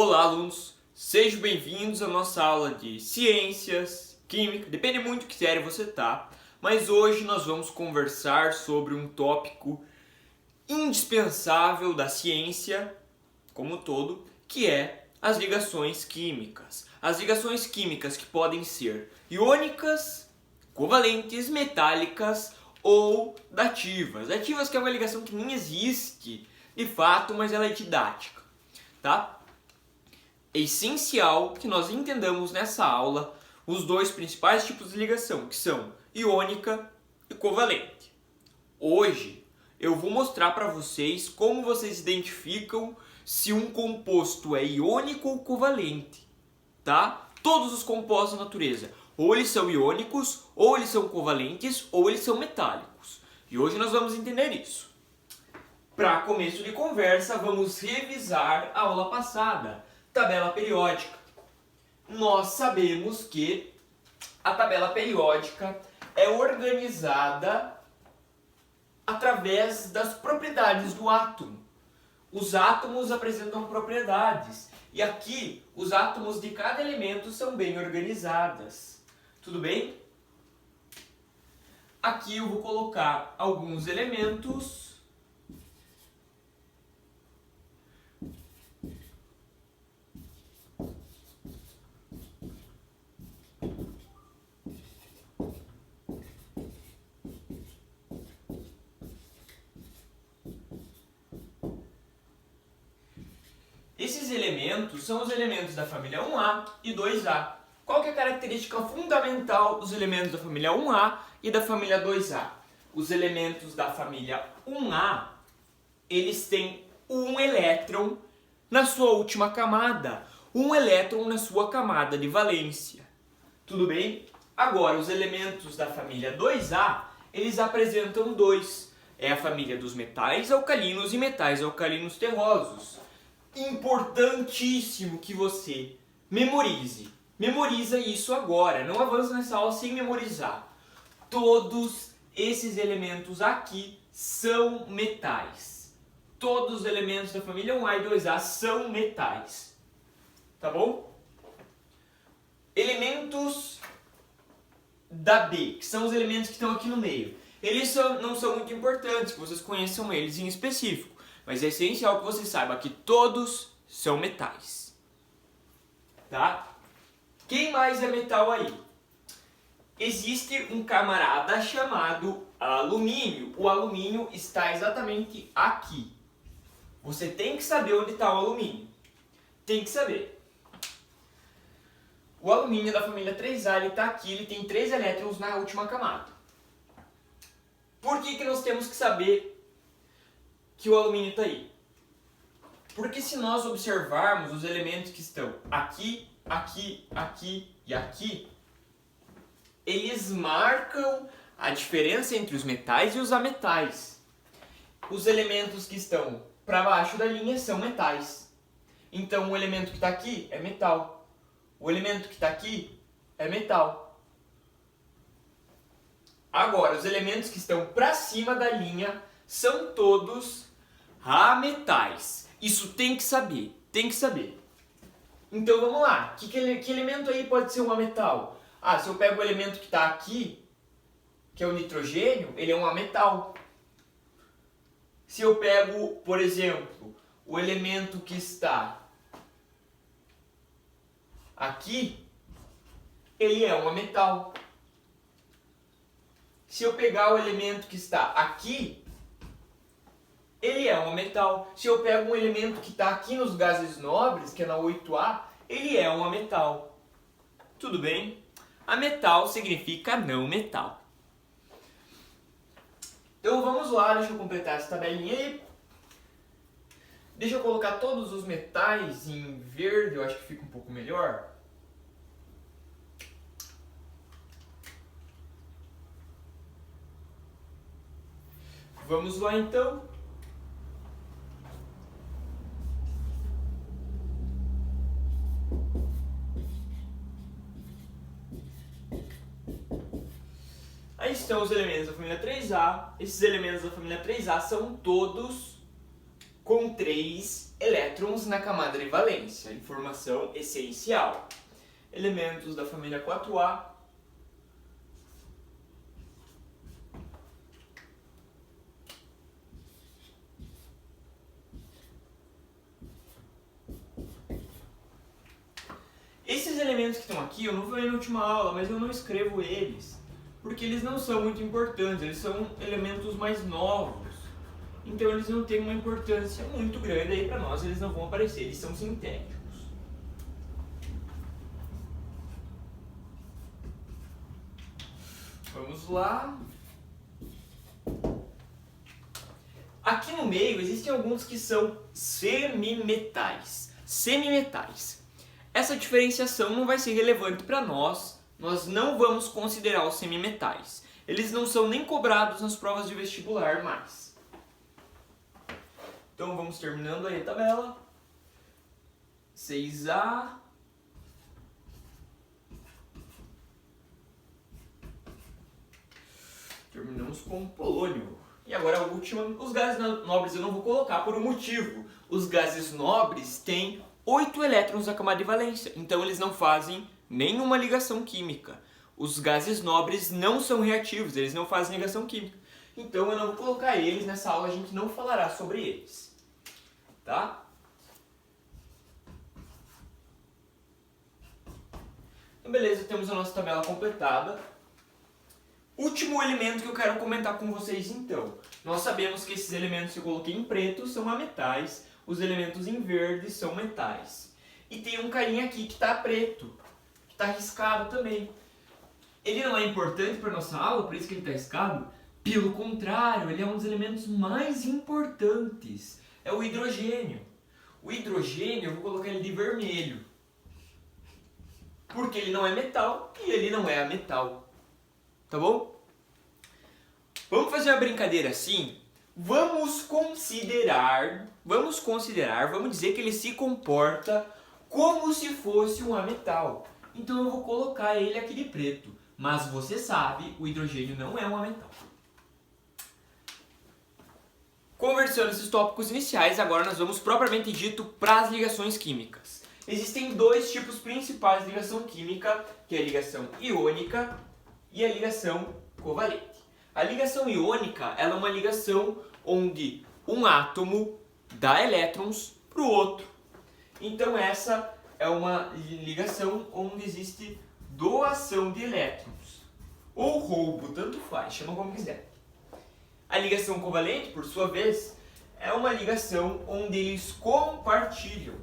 Olá, alunos! Sejam bem-vindos à nossa aula de Ciências, Química, depende muito de que série você tá, mas hoje nós vamos conversar sobre um tópico indispensável da ciência como um todo, que é as ligações químicas. As ligações químicas que podem ser iônicas, covalentes, metálicas ou dativas. Dativas que é uma ligação que nem existe de fato, mas ela é didática, tá? É essencial que nós entendamos nessa aula os dois principais tipos de ligação, que são iônica e covalente. Hoje eu vou mostrar para vocês como vocês identificam se um composto é iônico ou covalente, tá? Todos os compostos da natureza, ou eles são iônicos, ou eles são covalentes, ou eles são metálicos. E hoje nós vamos entender isso. Para começo de conversa, vamos revisar a aula passada. Tabela periódica. Nós sabemos que a tabela periódica é organizada através das propriedades do átomo. Os átomos apresentam propriedades e aqui os átomos de cada elemento são bem organizados. Tudo bem? Aqui eu vou colocar alguns elementos. Esses elementos são os elementos da família 1A e 2A. Qual que é a característica fundamental dos elementos da família 1A e da família 2A? Os elementos da família 1A, eles têm um elétron na sua última camada, um elétron na sua camada de valência. Tudo bem? Agora, os elementos da família 2A, eles apresentam dois. É a família dos metais alcalinos e metais alcalinos terrosos. Importantíssimo que você memorize. Memoriza isso agora, não avança nessa aula sem memorizar. Todos esses elementos aqui são metais. Todos os elementos da família 1A e 2A são metais. Tá bom? Elementos da B, que são os elementos que estão aqui no meio. Eles não são muito importantes, que vocês conheçam eles em específico. Mas é essencial que você saiba que todos são metais. Tá? Quem mais é metal aí? Existe um camarada chamado alumínio. O alumínio está exatamente aqui. Você tem que saber onde está o alumínio. Tem que saber. O alumínio da família 3A, ele está aqui, ele tem 3 elétrons na última camada. Por que nós temos que saber que o alumínio está aí? Porque se nós observarmos os elementos que estão aqui, aqui, aqui e aqui, eles marcam a diferença entre os metais e os ametais. Os elementos que estão para baixo da linha são metais. Então o elemento que está aqui é metal. O elemento que está aqui é metal. Agora, os elementos que estão para cima da linha são todos ametais. Isso tem que saber, tem que saber. Então vamos lá, que elemento aí pode ser um ametal? Se eu pego o elemento que está aqui, que é o nitrogênio, ele é um ametal. Se eu pego, por exemplo, o elemento que está aqui, ele é um ametal. Se eu pegar o elemento que está aqui, ele é um metal. Se eu pego um elemento que está aqui nos gases nobres, que é na 8A, ele é um ametal. Tudo bem? Ametal significa não metal. Então vamos lá, deixa eu completar essa tabelinha aí. Deixa eu colocar todos os metais em verde, eu acho que fica um pouco melhor. Vamos lá então. Aí estão os elementos da família 3A. Esses elementos da família 3A são todos com 3 elétrons na camada de valência. Informação essencial. Elementos da família 4A. Esses elementos que estão aqui, eu não falei na última aula, mas eu não escrevo eles, porque eles não são muito importantes, eles são elementos mais novos. Então eles não têm uma importância muito grande aí para nós, eles não vão aparecer, eles são sintéticos. Vamos lá. Aqui no meio existem alguns que são semimetais. Semimetais. Essa diferenciação não vai ser relevante para nós, nós não vamos considerar os semimetais. Eles não são nem cobrados nas provas de vestibular mais. Então vamos terminando aí a tabela. 6A. Terminamos com polônio. E agora a última, os gases nobres eu não vou colocar por um motivo. Os gases nobres têm 8 elétrons na camada de valência, então eles não fazem nenhuma ligação química. Os gases nobres não são reativos, eles não fazem ligação química. Então eu não vou colocar eles, nessa aula a gente não falará sobre eles. Tá? Então beleza, temos a nossa tabela completada. Último elemento que eu quero comentar com vocês então. Nós sabemos que esses elementos que eu coloquei em preto são ametais, os elementos em verde são metais. E tem um carinha aqui que está preto, que está riscado também. Ele não é importante para a nossa aula, por isso que ele está riscado? Pelo contrário, ele é um dos elementos mais importantes. É o hidrogênio. O hidrogênio eu vou colocar ele de vermelho. Porque ele não é metal e ele não é ametal. Tá bom? Vamos fazer uma brincadeira assim? Vamos dizer que ele se comporta como se fosse um ametal. Então eu vou colocar ele aqui de preto. Mas você sabe, o hidrogênio não é um ametal. Conversando esses tópicos iniciais, agora nós vamos propriamente dito para as ligações químicas. Existem dois tipos principais de ligação química, que é a ligação iônica e a ligação covalente. A ligação iônica ela é uma ligação onde um átomo dá elétrons para o outro. Então essa é uma ligação onde existe doação de elétrons. Ou roubo, tanto faz, chama como quiser. A ligação covalente, por sua vez, é uma ligação onde eles compartilham.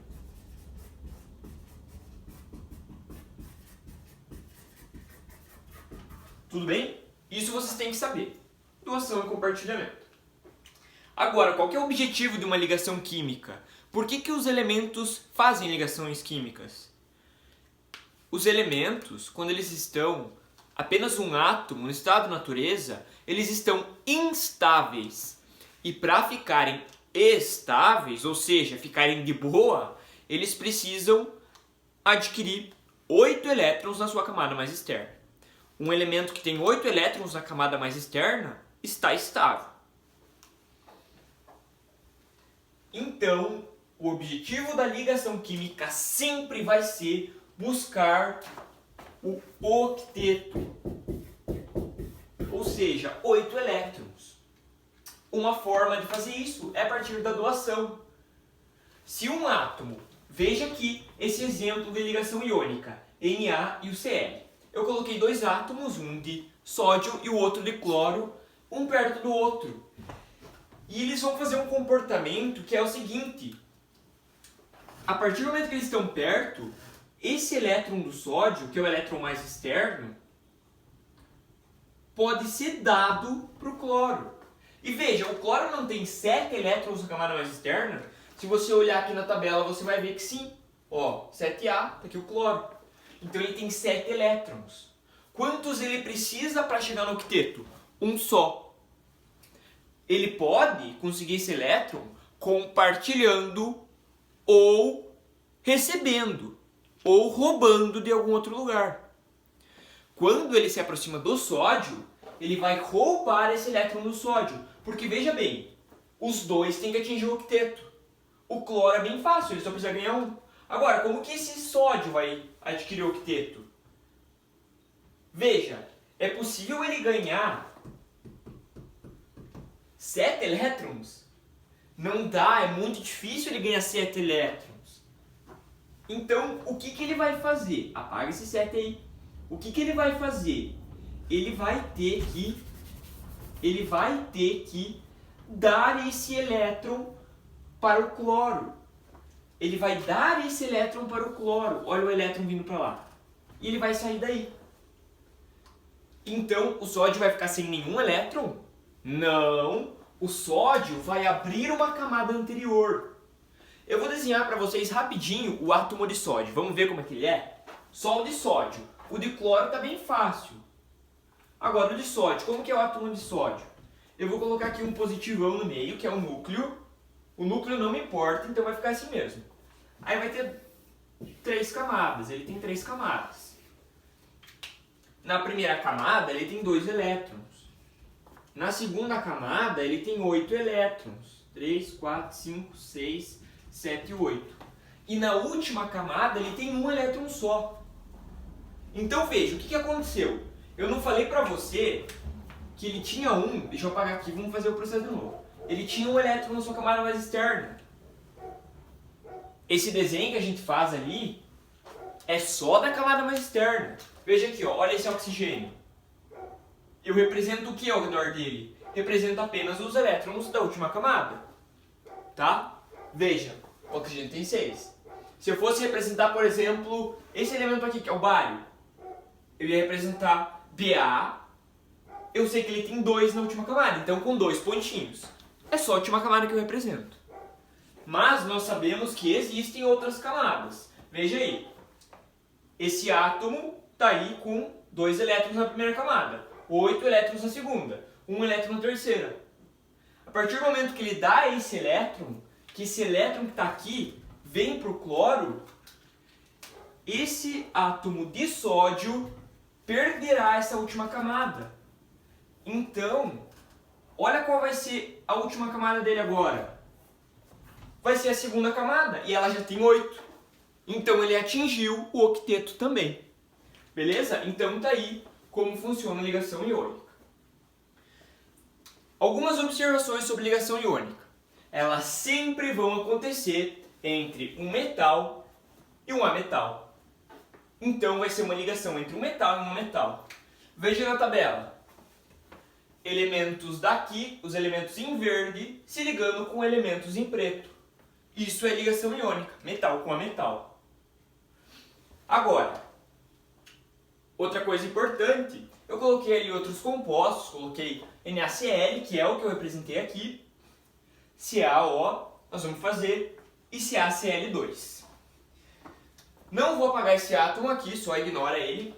Tudo bem? Isso vocês têm que saber. Doação e compartilhamento. Agora, qual que é o objetivo de uma ligação química? Por que os elementos fazem ligações químicas? Os elementos, quando eles estão apenas um átomo no estado de natureza, eles estão instáveis. E para ficarem estáveis, ou seja, ficarem de boa, eles precisam adquirir 8 elétrons na sua camada mais externa. Um elemento que tem 8 elétrons na camada mais externa está estável. Então, o objetivo da ligação química sempre vai ser buscar o octeto, ou seja, 8 elétrons. Uma forma de fazer isso é a partir da doação. Se um átomo, veja aqui esse exemplo de ligação iônica, Na e o Cl. Eu coloquei dois átomos, um de sódio e o outro de cloro, um perto do outro. E eles vão fazer um comportamento que é o seguinte. A partir do momento que eles estão perto, esse elétron do sódio, que é o elétron mais externo, pode ser dado para o cloro. E veja, o cloro não tem 7 elétrons na camada mais externa. Se você olhar aqui na tabela, você vai ver que sim. Ó, 7A, tá aqui o cloro. Então ele tem 7 elétrons. Quantos ele precisa para chegar no octeto? Um só. Ele pode conseguir esse elétron compartilhando ou recebendo ou roubando de algum outro lugar. Quando ele se aproxima do sódio, ele vai roubar esse elétron do sódio. Porque veja bem, os dois têm que atingir o octeto. O cloro é bem fácil, ele só precisa ganhar um. Agora, como que esse sódio vai adquirir o octeto? Veja, é possível ele ganhar 7 elétrons? Não dá, é muito difícil ele ganhar 7 elétrons. Então, o que ele vai fazer? Apaga esse 7 aí. O que ele vai fazer? Ele vai ter que dar esse elétron para o cloro. Ele vai dar esse elétron para o cloro. Olha o elétron vindo para lá. E ele vai sair daí. Então, o sódio vai ficar sem nenhum elétron? Não. O sódio vai abrir uma camada anterior. Eu vou desenhar para vocês rapidinho o átomo de sódio. Vamos ver como é que ele é? Só o de sódio. O de cloro está bem fácil. Agora, o de sódio. Como que é o átomo de sódio? Eu vou colocar aqui um positivão no meio, que é o núcleo. O núcleo não me importa, então vai ficar assim mesmo. Aí vai ter 3 camadas. Ele tem 3 camadas. Na primeira camada, ele tem 2 elétrons. Na segunda camada, ele tem 8 elétrons. 3, 4, 5, 6, 7 e 8. E na última camada, ele tem um elétron só. Então veja, o que aconteceu? Eu não falei pra você que ele tinha um... Deixa eu apagar aqui, vamos fazer o processo de novo. Ele tinha um elétron na sua camada mais externa. Esse desenho que a gente faz ali é só da camada mais externa. Veja aqui, ó, olha esse oxigênio. Eu represento o que ao redor dele? Represento apenas os elétrons da última camada. Tá? Veja, o oxigênio tem 6. Se eu fosse representar, por exemplo, esse elemento aqui, que é o bário, eu ia representar Ba. Eu sei que ele tem 2 na última camada, então com 2 pontinhos. É só a última camada que eu represento. Mas nós sabemos que existem outras camadas. Veja aí. Esse átomo está aí com 2 elétrons na primeira camada, 8 elétrons na segunda, 1 elétron na terceira. A partir do momento que ele dá esse elétron, que esse elétron que está aqui vem para o cloro, esse átomo de sódio perderá essa última camada. Então, olha qual vai ser a última camada dele agora. Vai ser a segunda camada e ela já tem 8. Então ele atingiu o octeto também. Beleza? Então tá aí como funciona a ligação iônica. Algumas observações sobre ligação iônica. Elas sempre vão acontecer entre um metal e um ametal. Então vai ser uma ligação entre um metal e um metal. Veja na tabela. Elementos daqui, os elementos em verde, se ligando com elementos em preto. Isso é ligação iônica, metal com ametal. Agora, outra coisa importante, eu coloquei ali outros compostos, coloquei NaCl, que é o que eu representei aqui, CaO, nós vamos fazer, e CaCl2. Não vou apagar esse átomo aqui, só ignora ele.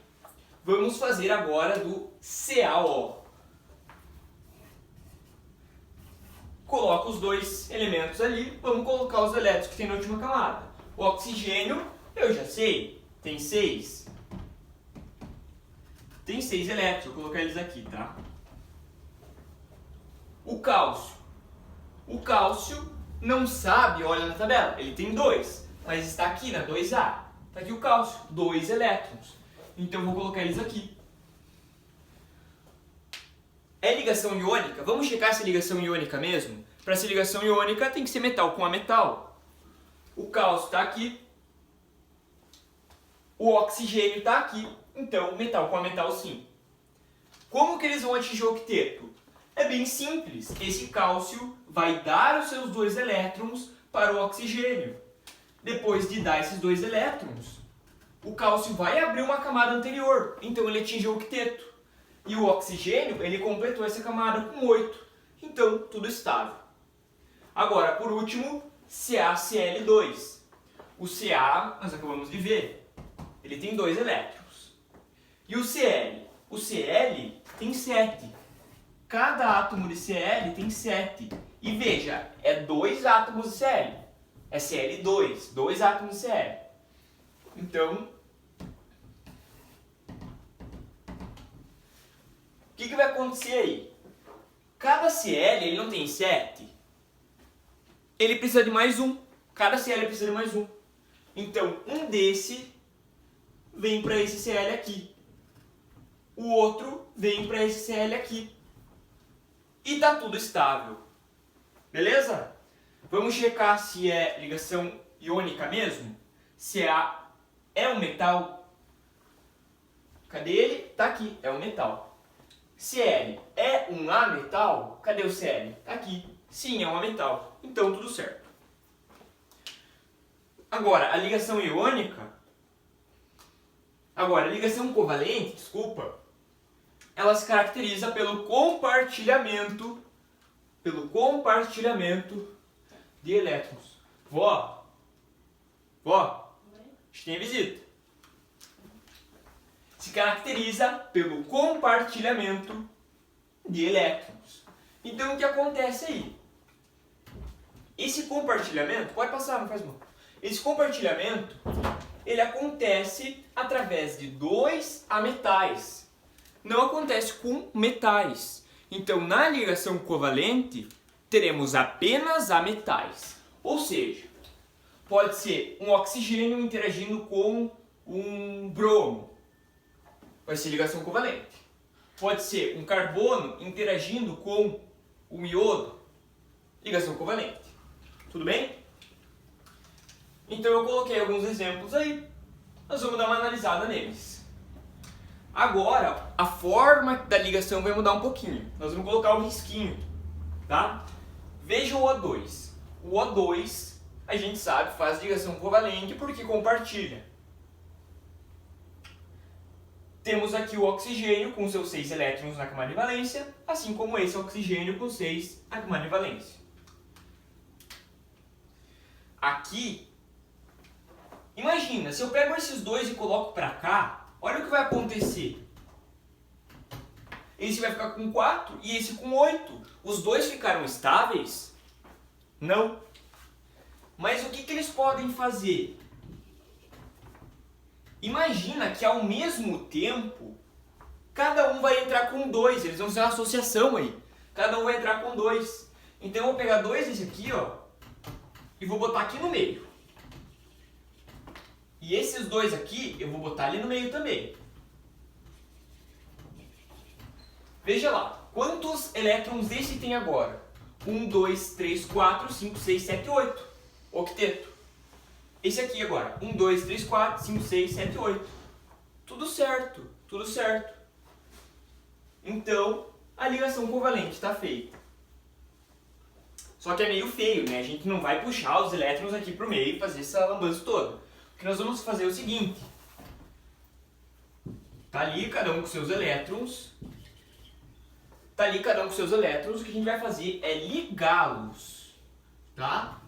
Vamos fazer agora do CaO. Coloco os 2 elementos ali, vamos colocar os elétrons que tem na última camada. O oxigênio, eu já sei, tem 6. Tem 6 elétrons, vou colocar eles aqui, tá? O cálcio. O cálcio não sabe, olha na tabela, ele tem 2, mas está aqui na 2A. Está aqui o cálcio, 2 elétrons. Então eu vou colocar eles aqui. É ligação iônica? Vamos checar se é ligação iônica mesmo? Para ser ligação iônica tem que ser metal com ametal. O cálcio está aqui. O oxigênio está aqui. Então metal com ametal sim. Como que eles vão atingir o octeto? É bem simples. Esse cálcio vai dar os seus 2 elétrons para o oxigênio. Depois de dar esses 2 elétrons, o cálcio vai abrir uma camada anterior. Então ele atinge o octeto. E o oxigênio, ele completou essa camada com 8. Então, tudo estável. Agora, por último, CaCl2. O Ca, nós acabamos de ver, ele tem 2 elétrons. E o Cl? O Cl tem 7. Cada átomo de Cl tem 7. E veja, é 2 átomos de Cl. É Cl2, 2 átomos de Cl. Então, o que vai acontecer aí? Cada Cl, ele não tem 7. Ele precisa de mais um. Cada Cl precisa de mais um. Então, um desse vem para esse Cl aqui. O outro vem para esse Cl aqui. E tá tudo estável. Beleza? Vamos checar se é ligação iônica mesmo? Se é um metal. Cadê ele? Tá aqui, é um metal. Cl é um ametal? Cadê o Cl? Tá aqui. Sim, é um ametal. Então tudo certo. Agora, a ligação iônica. Agora, a ligação covalente, desculpa, ela se caracteriza pelo compartilhamento de elétrons. Vó, a gente tem visita. Se caracteriza pelo compartilhamento de elétrons. Então, o que acontece aí? Esse compartilhamento, pode passar, não faz mal. Esse compartilhamento, ele acontece através de dois ametais. Não acontece com metais. Então, na ligação covalente, teremos apenas ametais. Ou seja, pode ser um oxigênio interagindo com um bromo. Vai ser ligação covalente. Pode ser um carbono interagindo com um iodo. Ligação covalente. Tudo bem? Então eu coloquei alguns exemplos aí. Nós vamos dar uma analisada neles. Agora, a forma da ligação vai mudar um pouquinho. Nós vamos colocar um risquinho, tá? Veja o O2. O O2, a gente sabe, faz ligação covalente porque compartilha. Temos aqui o oxigênio com seus 6 elétrons na camada de valência, assim como esse oxigênio com 6 na camada de valência. Aqui, imagina, se eu pego esses dois e coloco para cá, olha o que vai acontecer. Esse vai ficar com 4 e esse com 8. Os dois ficaram estáveis? Não. Mas o que eles podem fazer? Imagina que ao mesmo tempo, cada um vai entrar com 2. Eles vão fazer uma associação aí. Cada um vai entrar com 2. Então eu vou pegar 2 desse aqui, ó, e vou botar aqui no meio. E esses dois aqui, eu vou botar ali no meio também. Veja lá, quantos elétrons esse tem agora? 1, 2, 3, 4, 5, 6, 7, 8. Octeto. Esse aqui agora. 1, 2, 3, 4, 5, 6, 7, 8. Tudo certo, tudo certo. Então, a ligação covalente está feita. Só que é meio feio, né? A gente não vai puxar os elétrons aqui para o meio e fazer essa lambança toda. O que nós vamos fazer é o seguinte. Tá ali cada um com seus elétrons. Tá ali cada um com seus elétrons. O que a gente vai fazer é ligá-los. Tá?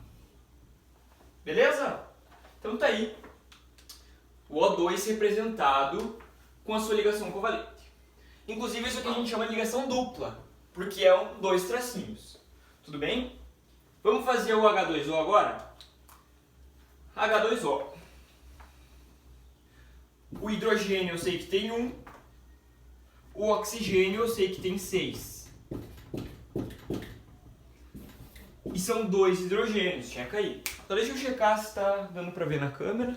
Beleza? Então tá aí. O O2 representado com a sua ligação covalente. Inclusive isso aqui a gente chama de ligação dupla. Porque é dois tracinhos. Tudo bem? Vamos fazer o H2O agora? H2O. O hidrogênio eu sei que tem 1. O oxigênio eu sei que tem 6. E são 2 hidrogênios. Checa aí. Então deixa eu checar se está dando para ver na câmera.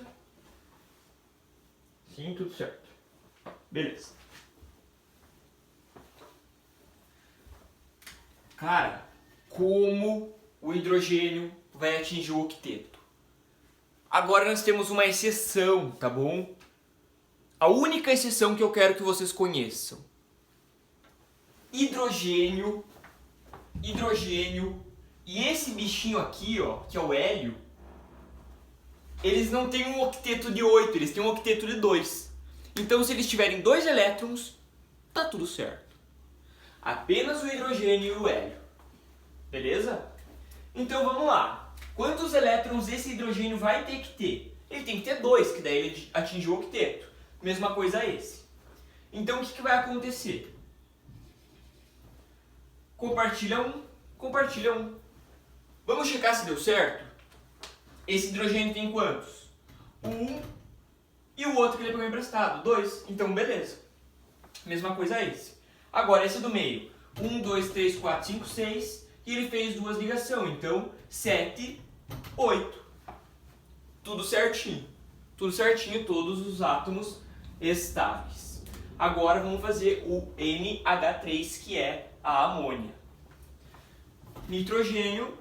Sim, tudo certo. Beleza. Cara, como o hidrogênio vai atingir o octeto? Agora nós temos uma exceção, tá bom? A única exceção que eu quero que vocês conheçam. Hidrogênio e esse bichinho aqui, ó, que é o hélio, eles não têm um octeto de 8, eles têm um octeto de 2. Então se eles tiverem 2 elétrons, tá tudo certo. Apenas o hidrogênio e o hélio. Beleza? Então vamos lá. Quantos elétrons esse hidrogênio vai ter que ter? Ele tem que ter 2, que daí ele atinge o octeto. Mesma coisa esse. Então o que vai acontecer? Compartilha 1, compartilha 1. Vamos checar se deu certo? Esse hidrogênio tem quantos? 1 e o outro que ele pegou emprestado, 2. Então beleza. Mesma coisa esse. Agora esse do meio. 1, 2, 3, 4, 5, 6. E ele fez 2 ligações. Então 7, 8. tudo certinho. Tudo certinho, todos os átomos estáveis. Agora vamos fazer o NH3, que é a amônia. Nitrogênio,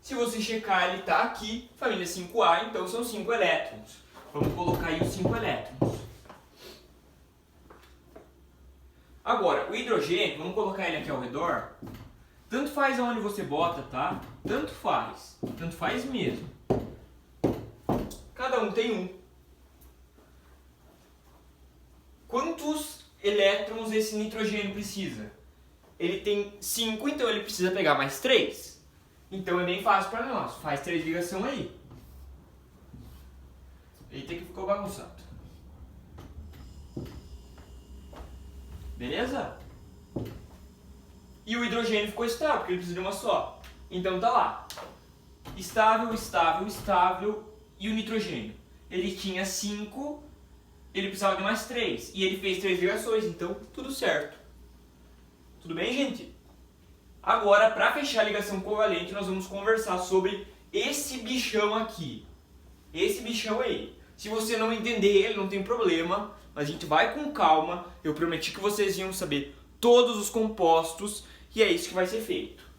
se você checar, ele está aqui, família 5A, então são 5 elétrons. Vamos colocar aí os 5 elétrons. Agora, o hidrogênio, vamos colocar ele aqui ao redor. Tanto faz aonde você bota, tá? Tanto faz mesmo. Cada um tem um. Quantos elétrons esse nitrogênio precisa? Ele tem 5, então ele precisa pegar mais 3. Então é bem fácil para nós. Faz 3 ligações aí. Eita que ficou bagunçado. Beleza? E o hidrogênio ficou estável, porque ele precisa de uma só. Então tá lá. Estável, estável, estável. E o nitrogênio? Ele tinha 5, ele precisava de mais 3. E ele fez 3 ligações, então tudo certo. Tudo bem, gente? Agora, para fechar a ligação covalente, nós vamos conversar sobre esse bichão aqui. Esse bichão aí. Se você não entender ele, não tem problema. Mas a gente vai com calma. Eu prometi que vocês iam saber todos os compostos. E é isso que vai ser feito.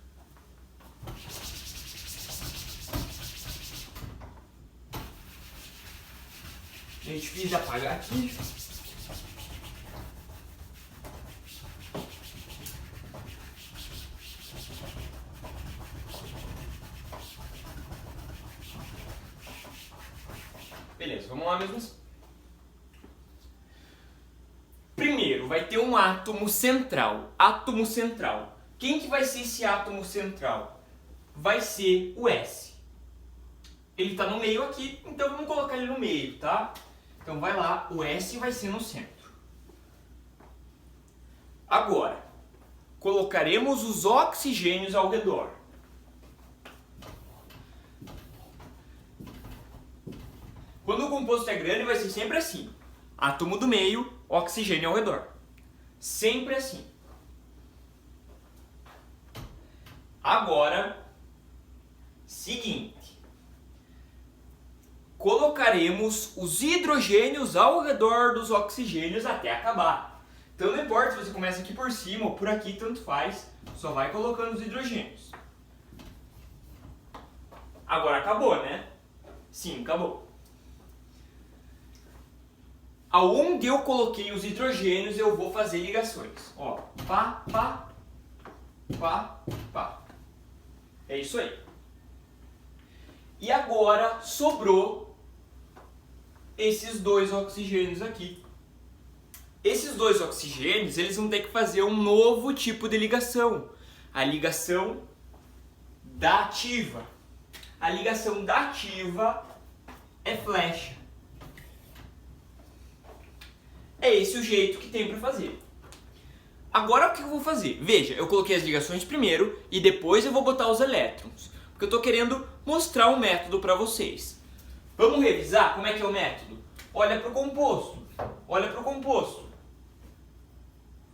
A gente precisa apagar aqui. Beleza, vamos lá mesmo. Primeiro, vai ter um átomo central. Átomo central. Quem que vai ser esse átomo central? Vai ser o S. Ele está no meio aqui, então vamos colocar ele no meio, tá? Então vai lá, o S vai ser no centro. Agora, colocaremos os oxigênios ao redor. Quando o composto é grande, vai ser sempre assim. Átomo do meio, oxigênio ao redor. Sempre assim. Agora, seguinte. Colocaremos os hidrogênios ao redor dos oxigênios até acabar. Então não importa se você começa aqui por cima ou por aqui, tanto faz. Só vai colocando os hidrogênios. Agora acabou, né? Sim, acabou. Aonde eu coloquei os hidrogênios, eu vou fazer ligações. Ó, pá, pá, pá, pá. É isso aí. E agora sobrou esses 2 oxigênios aqui. Esses 2 oxigênios, eles vão ter que fazer um novo tipo de ligação. A ligação dativa. A ligação dativa é flecha. É esse o jeito que tem para fazer. Agora o que eu vou fazer? Veja, eu coloquei as ligações primeiro e depois eu vou botar os elétrons. Porque eu estou querendo mostrar um método para vocês. Vamos revisar como é que é o método? Olha para o composto. Olha para o composto.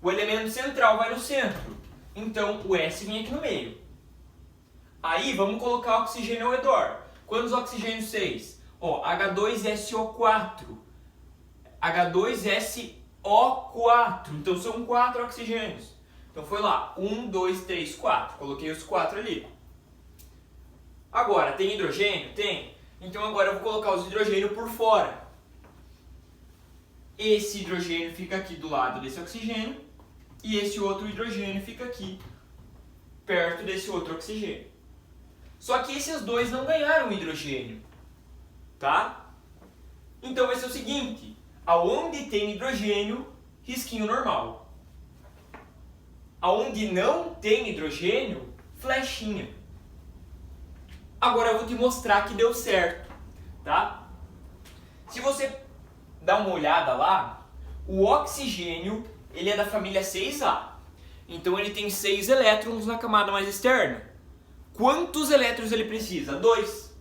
O elemento central vai no centro. Então o S vem aqui no meio. Aí vamos colocar oxigênio ao redor. Quantos oxigênios 6? Ó, H2SO4. H2SO4. Então são 4 oxigênios. Então foi lá. 1, 2, 3, 4. Coloquei os 4 ali. Agora, tem hidrogênio? Tem. Então agora eu vou colocar os hidrogênios por fora. Esse hidrogênio fica aqui do lado desse oxigênio. E esse outro hidrogênio fica aqui, perto desse outro oxigênio. Só que esses dois não ganharam hidrogênio. Tá? Então vai ser o seguinte. Aonde tem hidrogênio, risquinho normal. Aonde não tem hidrogênio, flechinha. Agora eu vou te mostrar que deu certo, tá? Se você dá uma olhada lá, o oxigênio, ele é da família 6A. Então ele tem 6 elétrons na camada mais externa. Quantos elétrons ele precisa? 2.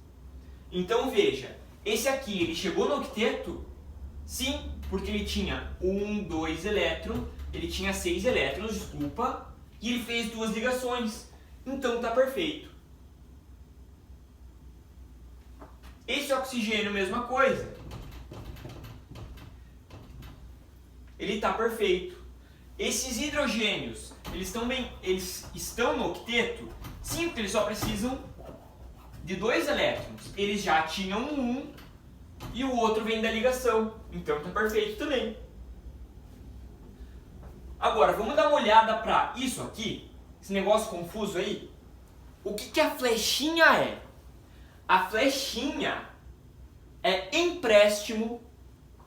Então veja, esse aqui, ele chegou no octeto? Sim, porque ele tinha 1, 2 elétrons, ele tinha 6 elétrons, desculpa, e ele fez 2 ligações. Então tá perfeito. Esse oxigênio, mesma coisa. Ele está perfeito. Esses hidrogênios, eles estão no octeto? Sim, porque eles só precisam de 2 elétrons. Eles já tinham um e o outro vem da ligação. Então está perfeito também. Agora, vamos dar uma olhada para isso aqui, esse negócio confuso aí. O que a flechinha é? A flechinha é empréstimo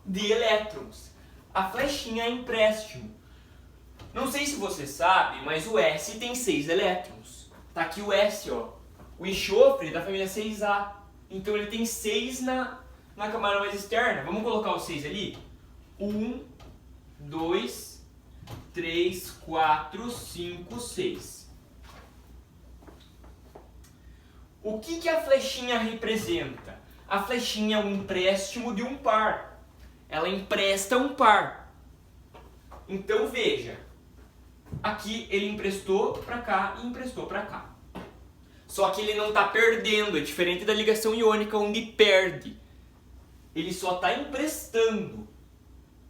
de elétrons. A flechinha é empréstimo. Não sei se você sabe, mas o S tem 6 elétrons. Tá aqui o S, ó. O enxofre é da família 6A. Então ele tem 6 na camada mais externa. Vamos colocar os 6 ali? 1, 2, 3, 4, 5, 6. O que a flechinha representa? A flechinha é um empréstimo de um par. Ela empresta um par. Então veja, aqui ele emprestou para cá e emprestou para cá. Só que ele não está perdendo, é diferente da ligação iônica onde perde. Ele só está emprestando.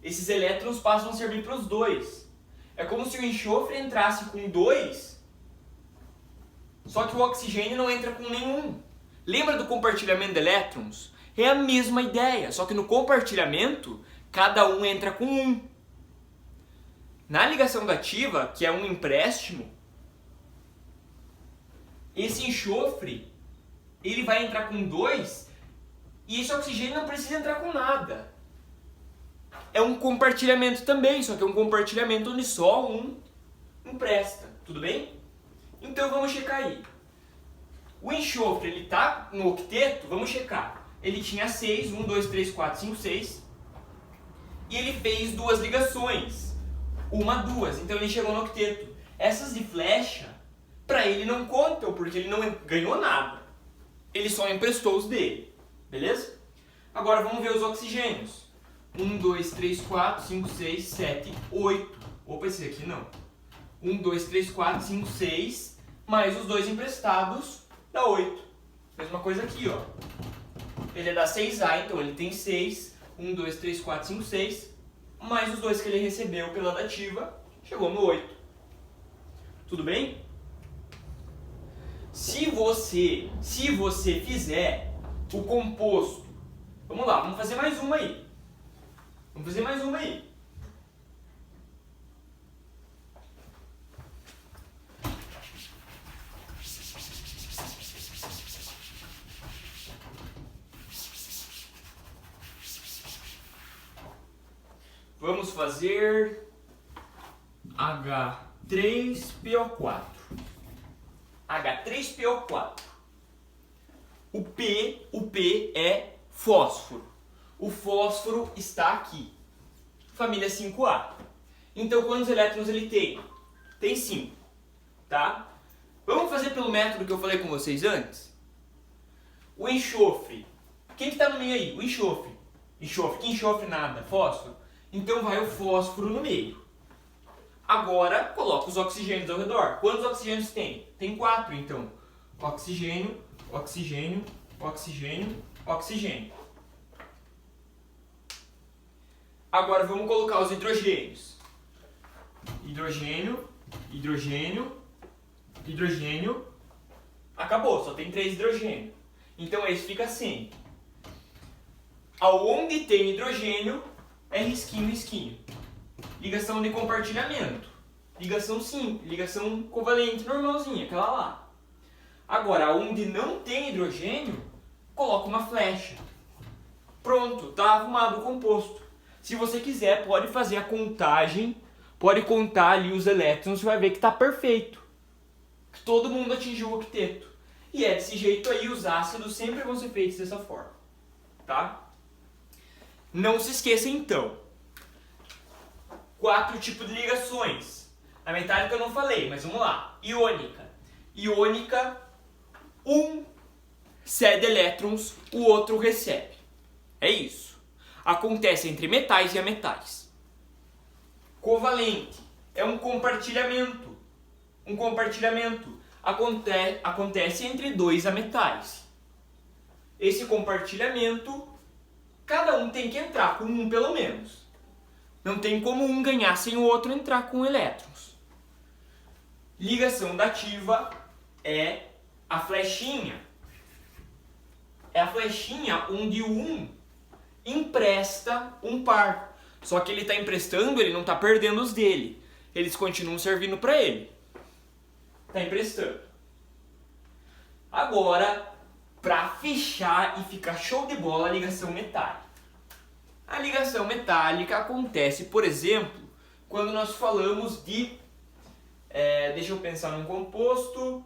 Esses elétrons passam a servir para os dois. É como se o enxofre entrasse com 2, só que o oxigênio não entra com nenhum. Lembra do compartilhamento de elétrons? É a mesma ideia, só que no compartilhamento, cada um entra com 1. Na ligação dativa, que é um empréstimo, esse enxofre, ele vai entrar com 2 e esse oxigênio não precisa entrar com nada. É um compartilhamento também, só que é um compartilhamento onde só um empresta, tudo bem? Então vamos checar aí. O enxofre, ele está no octeto, vamos checar. Ele tinha 6, 1, 2, 3, 4, 5, 6. E ele fez 2 ligações. 1, 2. Então ele chegou no octeto. Essas de flecha, para ele não contam, porque ele não ganhou nada. Ele só emprestou os dele. Beleza? Agora vamos ver os oxigênios. 1, 2, 3, 4, 5, 6, 7, 8. Opa, esse aqui não. 1, 2, 3, 4, 5, 6. Mais os 2 emprestados, dá 8. Mesma coisa aqui, ó. Ele é da 6A, então ele tem 6. 1, 2, 3, 4, 5, 6. Mais os 2 que ele recebeu pela dativa, chegou no 8. Tudo bem? Se você fizer o composto... Vamos lá, vamos fazer mais uma aí. Vamos fazer H3PO4. H3PO4. O P é fósforo. O fósforo está aqui. Família 5A. Então quantos elétrons ele tem? Tem 5. Tá? Vamos fazer pelo método que eu falei com vocês antes? O enxofre. Quem que está no meio aí? O enxofre. Enxofre. Que enxofre nada? Fósforo. Então vai o fósforo no meio. Agora coloca os oxigênios ao redor. Quantos oxigênios tem? Tem 4, então. Oxigênio, oxigênio, oxigênio, oxigênio. Agora vamos colocar os hidrogênios. Hidrogênio, hidrogênio, hidrogênio. Acabou, só tem 3 hidrogênios. Então esse fica assim. Aonde tem hidrogênio, é risquinho, risquinho. Ligação de compartilhamento. Ligação simples, ligação covalente normalzinha, aquela lá. Agora, onde não tem hidrogênio, coloca uma flecha. Pronto, está arrumado o composto. Se você quiser, pode fazer a contagem, pode contar ali os elétrons, você vai ver que está perfeito. Que todo mundo atingiu o octeto. E é desse jeito aí, os ácidos sempre vão ser feitos dessa forma. Tá? Não se esqueça então. 4 tipos de ligações. A metálica eu não falei, mas vamos lá. Iônica. Iônica, um cede elétrons, o outro recebe. É isso. Acontece entre metais e ametais. Covalente é um compartilhamento. Um compartilhamento acontece entre 2 ametais. esse compartilhamento, cada um tem que entrar com um pelo menos. Não tem como um ganhar sem o outro entrar com elétrons. Ligação dativa é a flechinha. É a flechinha onde um empresta um par. Só que ele está emprestando, ele não está perdendo os dele. Eles continuam servindo para ele. Está emprestando. Agora, para fechar e ficar show de bola, a ligação metálica. A ligação metálica acontece, por exemplo, quando nós falamos de... deixa eu pensar num composto.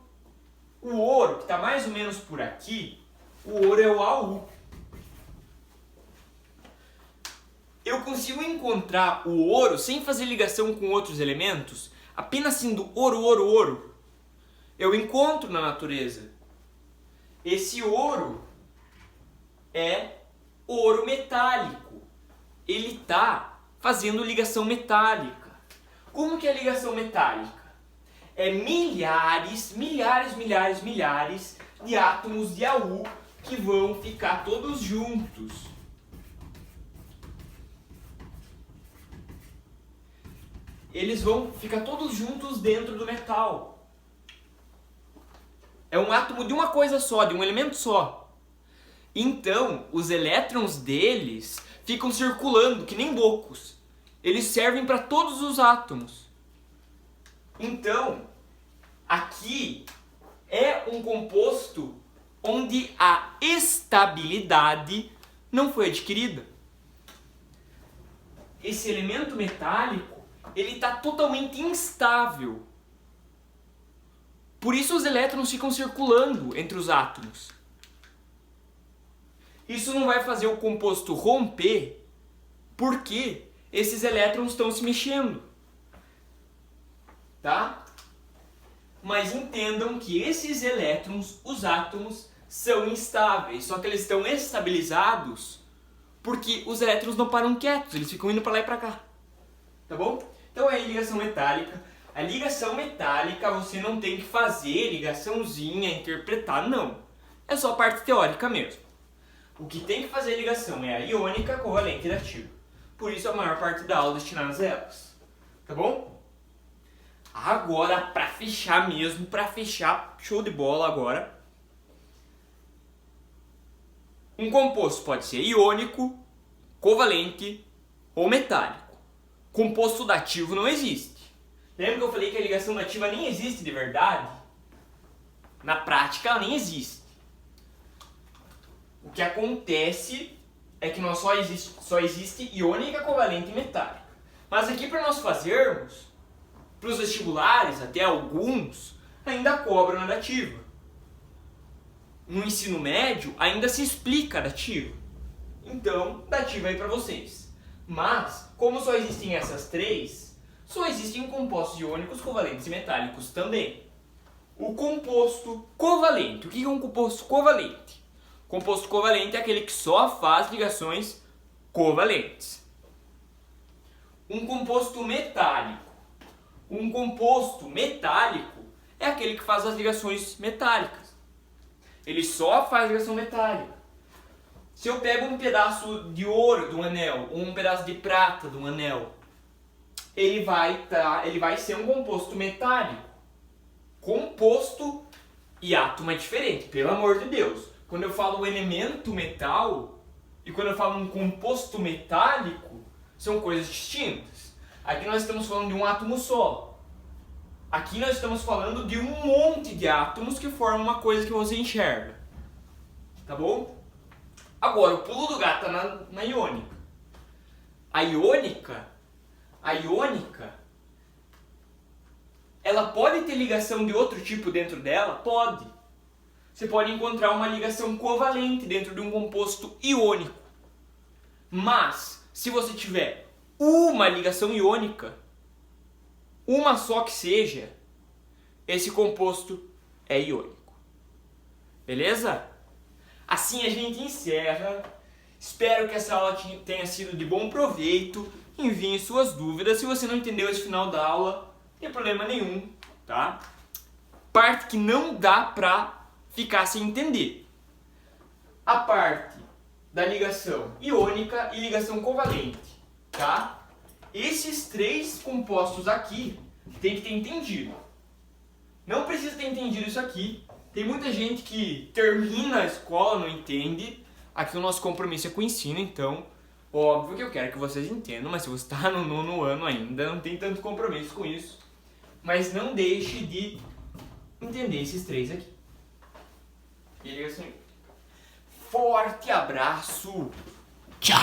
O ouro, que está mais ou menos por aqui, o ouro é o AU. Eu consigo encontrar o ouro sem fazer ligação com outros elementos, apenas sendo ouro, ouro, ouro. Eu encontro na natureza. Esse ouro é ouro metálico. Ele está fazendo ligação metálica. Como que é a ligação metálica? É milhares de átomos de AU que vão ficar todos juntos. Eles vão ficar todos juntos dentro do metal. É um átomo de uma coisa só, de um elemento só. Então, os elétrons deles ficam circulando, que nem loucos. Eles servem para todos os átomos. Então, aqui é um composto onde a estabilidade não foi adquirida. Esse elemento metálico, ele está totalmente instável. Por isso os elétrons ficam circulando entre os átomos. Isso não vai fazer o composto romper, porque esses elétrons estão se mexendo. Tá? Mas entendam que esses elétrons, os átomos, são instáveis. Só que eles estão estabilizados porque os elétrons não param quietos, eles ficam indo para lá e para cá. Tá bom? Então é a ligação metálica. A ligação metálica você não tem que fazer ligaçãozinha, interpretar, não. É só a parte teórica mesmo. O que tem que fazer ligação é a iônica, covalente e dativa. Por isso a maior parte da aula é destinada a elas. Tá bom? Agora, para fechar mesmo, para fechar, show de bola agora. Um composto pode ser iônico, covalente ou metálico. Composto dativo não existe. Lembra que eu falei que a ligação dativa nem existe de verdade? Na prática ela nem existe. O que acontece é que só existe iônica, covalente e metálica. Mas aqui para nós fazermos, para os vestibulares, até alguns, ainda cobram a dativa. No ensino médio ainda se explica a dativa. Então, dativa aí para vocês. Mas, como só existem essas três, só existem compostos iônicos, covalentes e metálicos também. O composto covalente. O que é um composto covalente? Composto covalente é aquele que só faz ligações covalentes. Um composto metálico. Um composto metálico é aquele que faz as ligações metálicas. Ele só faz ligação metálica. Se eu pego um pedaço de ouro de um anel ou um pedaço de prata de um anel, ele vai ser um composto metálico. Composto e átomo é diferente, pelo amor de Deus. Quando eu falo elemento metal e quando eu falo um composto metálico, são coisas distintas. Aqui nós estamos falando de um átomo só. Aqui nós estamos falando de um monte de átomos que formam uma coisa que você enxerga. Tá bom? Agora, o pulo do gato está na iônica. A iônica, ela pode ter ligação de outro tipo dentro dela? Pode. Você pode encontrar uma ligação covalente dentro de um composto iônico. Mas, se você tiver uma ligação iônica, uma só que seja, esse composto é iônico. Beleza? Assim a gente encerra. Espero que essa aula tenha sido de bom proveito. Envie suas dúvidas. Se você não entendeu esse final da aula, não tem problema nenhum, tá? Parte que não dá pra ficar sem entender. a parte da ligação iônica e ligação covalente, tá? Esses três compostos aqui tem que ter entendido. Não precisa ter entendido isso aqui. Tem muita gente que termina a escola, não entende. Aqui o nosso compromisso é com o ensino, então óbvio que eu quero que vocês entendam, mas se você está no 9º ano ainda, não tem tanto compromisso com isso. Mas não deixe de entender esses três aqui. E ligação. Forte abraço! Tchau!